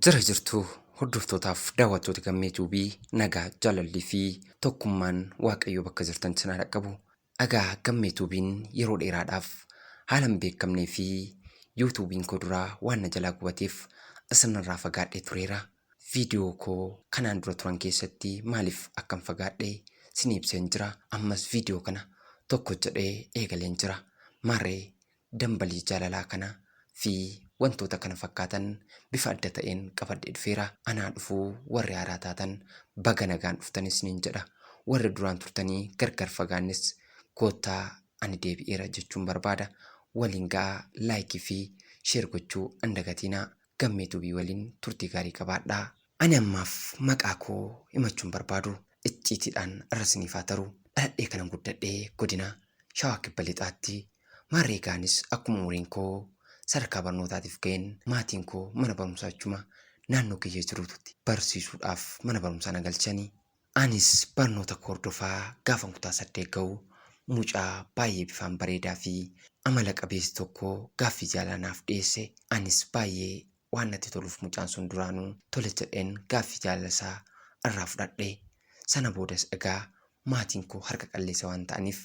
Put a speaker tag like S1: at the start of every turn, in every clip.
S1: Jira jirtu hordoftootaaf daawwattoota gammee tuubii nagaa jaalallii fi tokkummaan waaqayyoo bakka jirtan sinaa dhaqqabu. Dhagaa gammee tuubiin yeroo dheeraadhaaf haala hin beekamnee fi yuutuubiin koo duraa waan na jalaa gubateef isinirraa fagaadhee tureera. Viidiyoo koo kanaan dura turan keessatti maaliif akkan fagaadhee sin ibseen jira. Ammas viidiyoo kana tokko jedhee eegaleen jira. Maarree dambalii jaalalaa kana fi wantoota kana fakkaatan bifa adda ta'een qabadhee dhufeera. Anaa dhufuu warri haaraa taatan baga nagaan dhuftanis niin jedha. Warri duraan turtanii gargar fagaannis koottaa ani deebi'eera jechuun barbaada. Waliin ga'aa laayikii fi sheer gochuu hin dagatinaa. Gammee tuubii waliin turtii gaarii qabaadhaa. Ani ammaaf maqaa koo himachuun barbaadu icciitiidhaan irra siniif haa ta'u. Dhaladhee kanan guddadhee godina Shawaa Kibba Lixaatti. Maarree gaanis akkuma umuriin koo sadarkaa barnootaatiif ga'een maatiin koo mana barumsaa achuma naannoo kiyya jiruutti barsiisuudhaaf mana barumsaa na galchanii. Anis barnoota koo hordofaa gaafan kutaa 8 ga'u mucaa baay'ee bifaan bareedaa fi amala qabeessi tokko gaaffii jaalanaaf dhiyeesse. Anis baay'ee waan natti toluuf mucaan sun duraanuu tole jedheen gaaffii jaalalasaa irraa fudhadhee. Sana boodas egaa maatiin koo harka qalleessa waan ta'aniif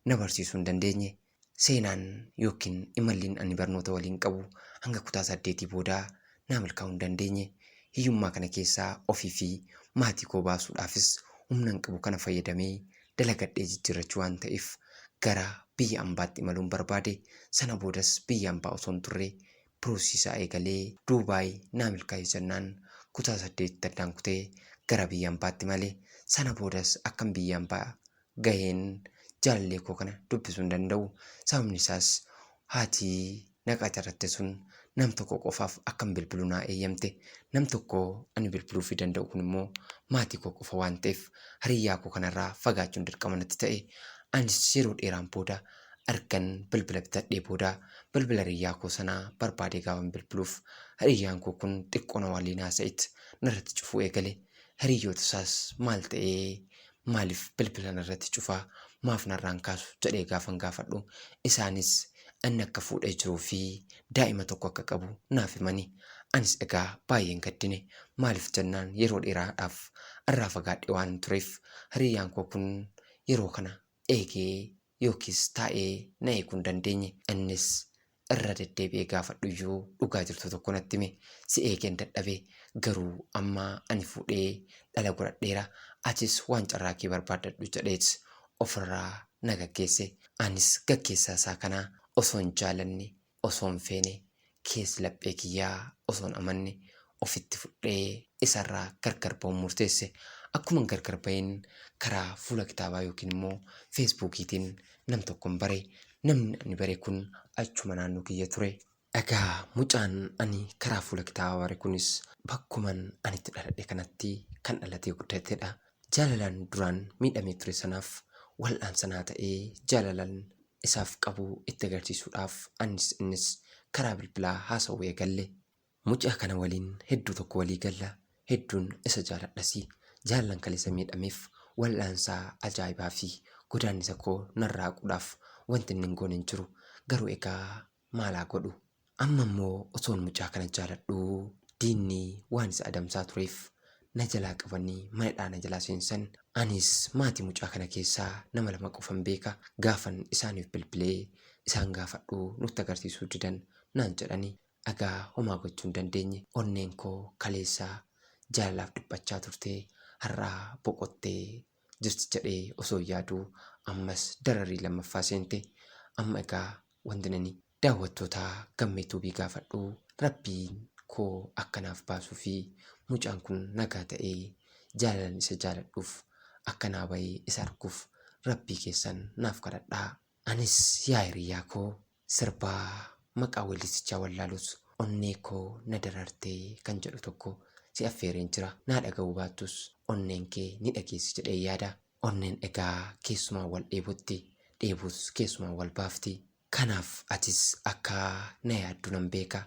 S1: na barsiisuu hin dandeenye. Seenaan yookiin imalliin ani barnoota waliin qabu hanga kutaa 8 boodaa na milkaa'uu hin dandeenye. Hiyyummaa kana keessaa ofii fi maatii koo baasuudhaafis humna hin qabu kana fayyadamee dalagadhee jijjiirrachuu waan ta'eef gara biyya ambaatti imaluun barbaade. Sana boodas biyya ambaa osoo hin turre piroosisaa eegalee Duubaay na milkaa'ee jennaan kutaa 8 addaan kutee gara biyya ambaatti malee. Sana boodas akkan biyya ambaa gaheen jaalallee koo kana dubbisuu hin danda'u. Sababni isaas haati naqaa jiratte sun nam tokko qofaaf akkan bilbiluu naa eeyyamte. Nam tokko ani bilbiluu danda'u kun immoo maatii koo qofa waan ta'eef hariyyaa koo kanarraa fagaachuun dirqama natti ta'e. Anis yeroo dheeraan booda argan bilbila bitadhee booda bilbila hariyyaa koo sanaa barbaadee gaafan bilbiluuf hariyyaan koo kun xiqqoo na waliin haasa'etti narratti cufuu eegale. Hariyyoota isaas maal ta'ee maaliif bilbila narratti cufaa maaf narraan kaasu jedhee gaafan gaafadhu. Isaanis inni akka fuudhee jiruu fi daa'ima tokko akka qabu naaf himani. Anis egaa baay'een gaddine. Maaliif jennaan yeroo dheeraadhaaf irraa fagaadhee waan tureef hariyyaan koo kun yeroo kana eegee yookiis taa'ee na eeguu hin dandeenye. Innis irra deddeebi'ee gaafadhuyyuu dhugaa jirtu tokko natti hime. Si eegeen dadhabee garuu amma ani fuudhee dhala godhadheera. Atis waan carraa kee barbaadadhu jedhees ofirraa na gaggeesse. Anis gaggeessaa isaa kanaa osoo hin jaalanne osoo hin feene keessa laphee kiyyaa osoo hin amanne ofitti fudhee isarraa gargar ba'uun murteesse. Akkuma gargar ba'een karaa fuula kitaabaa yookiin immoo feesbuukiitiin nam tokkoon bare. Namni ani bare kun achuma naannoo kiyya ture. Egaa mucaan ani karaa fuula kitaabaa bare kunis bakkuman anitti dhaladhe kanatti kan dhalatee guddatedha. Jaalalaan duraan miidhamee ture sanaaf wal'aansa naa ta'ee jaalalaan isaaf qabu itti agarsiisuudhaaf innis karaa bilbilaa haasa'uu eegalle. Mucaa kana waliin hedduu tokko walii galla. Hedduun isa jaaladhasi. Jaalalaan kaleessa miidhameef wal'aansaa ajaa'ibaa fi godaannisa koo narraa haquudhaaf wanti inni hin goone hin jiru. Garuu egaa maalaa godhu? Amma immoo osoon mucaa kana jaaladhuu diinni waan isa adamsaa tureef na jalaa qabanii manadhaa na jalaa seensan. Anis maatii mucaa kana keessaa nama 2 qofan beeka. Gaafan isaaniif bilbilee isaan gaafadhuu nutti agarsiisuu didan naan jedhanii. Egaa homaa gochuu hin dandeenye. Onneen koo kaleessaa jaalalaaf dhiphachaa turtee har'aa boqottee jirti jedhee osoo yaaduu ammas dararii lammaffaa seente. Amma egaa wanti nani daawwattoota gammee tuubii gaafadhuu rabbiin koo akkanaaf baasuu fi mucaan kun nagaa ta'ee jaalalaan isa jaaladhuuf akkanaa bahee isa arguuf rabbii keessan naaf kadhadhaa. Anis yaa hiriyyaa koo sirbaa maqaa weellisichaa wallaalus onnee koo na darartee kan jedhu tokko si affeereen jira. Naa dhaga'uu baattus onneen kee ni dhageessi jedhee yaada. Onneen egaa keessumaa wal dheebutti dheebus keessumaa wal baafti. Kanaaf atis akka na yaaddu nan beeka.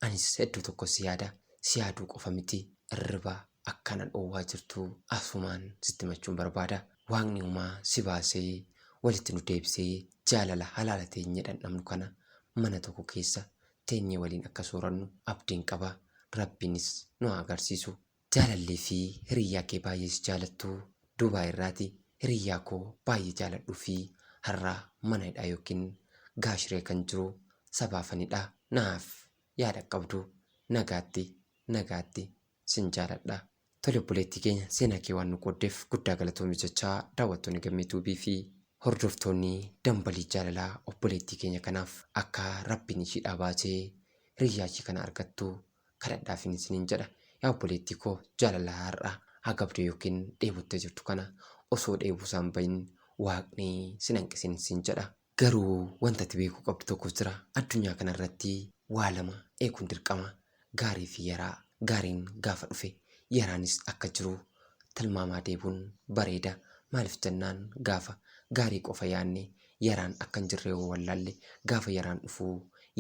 S1: Anis hedduu tokko si yaada. Si yaaduu qofa miti. Irriba akkana dhoowwaa jirtu asumaan sitti himachuun barbaada. Waaqni uumaa si baasee walitti nu deebisee jaalala halaala teenyee dhandhamnu kana mana tokko keessa teenyee waliin akka soorannu abdiin qaba. rabbiinis nu haa agarsiisu. Jaalallee fi hiriyyaa kee baay'ees jaalattu Duubaa irraati. Hiriyyaa koo baay'ee jaaladhuu fi har'aa mana hidhaa yookiin gaashiree kan jiru sabaafanidha. Naaf yaada qabdu nagaatti nagaatti sin jaaladha. Tole obboleettii keenya seenaa kee waan nu qooddeef guddaa galatoomii jechaa daawwattoonni Gammee Tuubii fi hordoftoonni dambalii jaalalaa obboleettii keenya kanaaf akka rabbiin ishiidhaa baasee hiriyyaa ishii kana argattu kadhadhaafin isiniin jedha. Yaa obboleettii koo jaalala har'a hagabduu yookiin dheebuttee jirtu kana osoo dheebuu isaan bahin waaqni sin hanqisin sin jedha. Garuu wanta ati beekuu qabdu tokko jira. Addunyaa kanarratti waa lama eeguun dirqama. Gaarii fi yaraa. Gaariin gaafa dhufe yaraanis akka jiru tilmaamaa deebuun bareeda. Maaliif jennaan gaafa gaarii qofa yaanne yaraan akka hin jirre yoo wallaalle gaafa yaraan dhufuu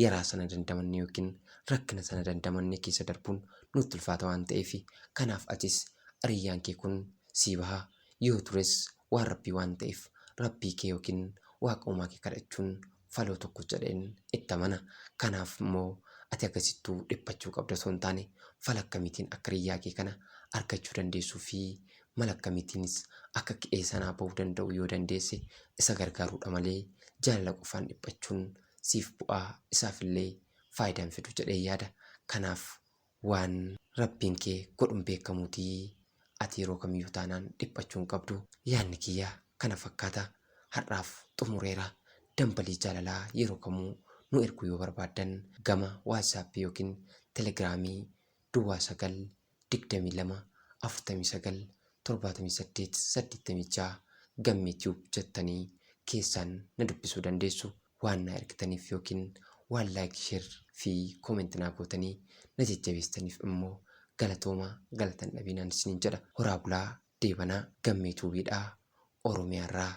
S1: yaraa sana dandamanne yookiin rakkina sana dandamanne keessa darbuun nutti ulfaata waan ta'eef kanaaf atis hiriyyaan kee kun sii bahaa yoo tures waan rabbii waan ta'eef rabbii kee yookiin waaqa uumaa kee kadhachuun faloo tokko jedheen itti amana. Kanaaf immoo ati akkasittuu dhiphachuu qabda osoo hin taane fala akkamiitiin akka hiriyyaa kee kana argachuu dandeessuu fi mala akkamiitiinis akka qe'ee sanaa bahuu danda'u yoo dandeesse isa gargaaruudha malee jaalala qofaan dhiphachuun siif bu'aa isaafillee faayidaan fidu jedhee yaada. Kanaaf waan rabbiin kee godhuun beekamuutii ati yeroo kamiyyuu taanaan dhiphachuu hin qabdu. Yaadni kiyyaa kana fakkaata. Har'aaf xumureera. Dambalii jaalalaa yeroo kamuu nu erguu yoo barbaaddan gama waatsaappii yookiin telegiraamii Duwwaa 922 49 78 86 Gammee Tube jettanii keessaan na dubbisuu dandeessu. Waan na ergitaniif yookiin waan laayik sheer fi koomentii naa gootanii na jajjabeessitaniif immoo galatooma galatan dhabinaan isiniin jedha. Horaa bulaa deebanaa Gammee Tuubiidhaa Oromiyaarraa.